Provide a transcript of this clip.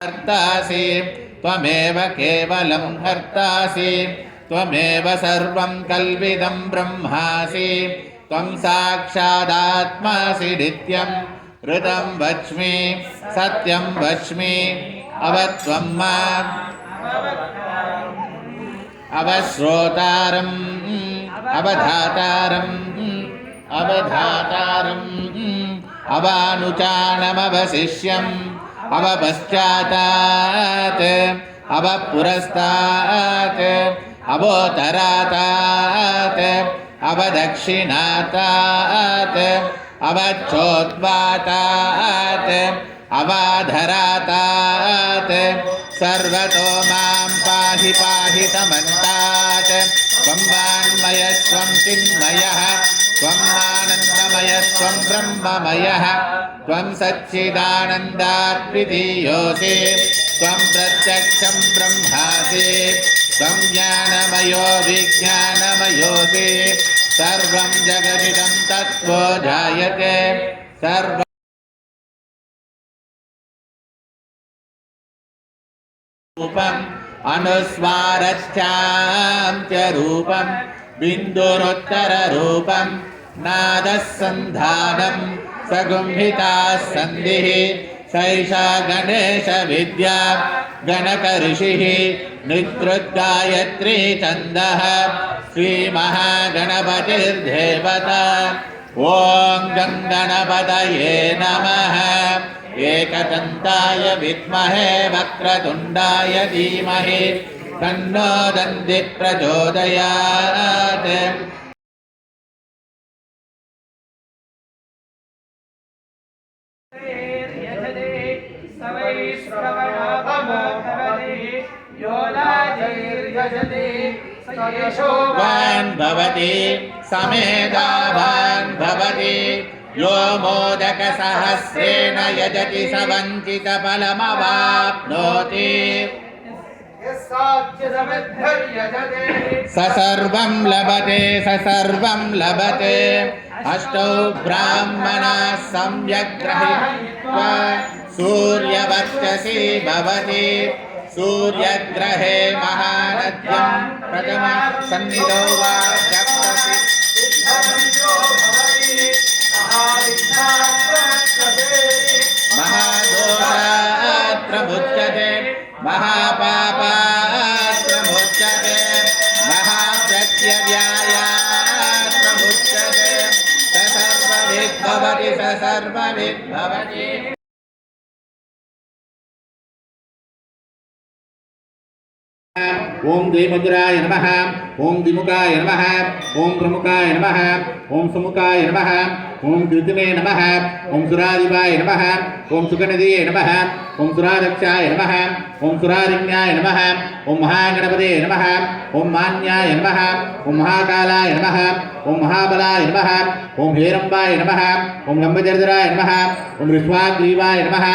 हर्तासि त्वमेव केवलं हर्तासि त्वमेव सर्वं कल्विदं ब्रह्मासि त्वं साक्षादात्मासि नित्यं ऋतं वच्मि सत्यं वच्मि अवत्वं माम् अवश्रोतारम् अवधातारम् अवानुचानमवशिष्यम् अवपश्चातात् अवपुरस्तात् अवोत्तरातात् अवदक्षिणातात् अवच्चोद्वातात् अवाधरातात् सर्वतो मां पाहि पाहि समन्तात् त्वं वाङ्मयस्त्वं चिन्मयः त्वं आनन्दमयस्त्वं ब्रह्ममयः त्वं सच्चिदानन्दाद्वितीयोऽसि त्वं प्रत्यक्षं ब्रह्मासि त्वं ज्ञानमयो विज्ञानमयोऽसि सर्वं जगदिदं तत्त्वो जायते सर्वं रूपम् अनुस्वारश्चान्त्यरूपं बिन्दुरुत्तररूपं नादः सन्धानं सगुम्भिता सन्धिः सैषा गणेशविद्या गणकऋषिः निद्रुद्गायत्री छन्दः श्रीमहागणपतिर्देवता ॐ गणपतये नमः एकदन्ताय विद्महे वक्रतुण्डाय धीमहि तन्नो दन्तिः प्रचोदयात् वान् भवति समेधावान् भवति यो मोदकसहस्रेण यजति स वञ्चितफलमवाप्नोति स सर्वं लभते अष्टौ ब्राह्मणाः सम्यक् गृहीत्वा सूर्यवर्चसी भवति सूर्यग्रहे महानद्यं प्रथमः सन्निधौ वा जप्तसि महादोषात् प्रमुच्यते महापापात् प्रमुच्यते महाप्रत्यव्यायात् प्रमुच्यते स सर्वविद् भवति ओम द्विमुद्राय नमः ओम द्विमुखाय नमः ओम प्रमुखाय नमः ओम सुमुखाय नमः ओम द्वितीये नमः ओम सुराधिपाय नमः ओम सुगणदीये नमः ओम सुराध्यक्षाय नमः ओम सुरारिण्याय नमः ओम महागणपतये नमः ओम मान्याय नमः ओम महाकालाय नमः ओम महाबलाय नमः ओम हेरंबाय नमः ओम लंबजर्जराय नमः ओम ऋष्वाग्रीवाय नमः।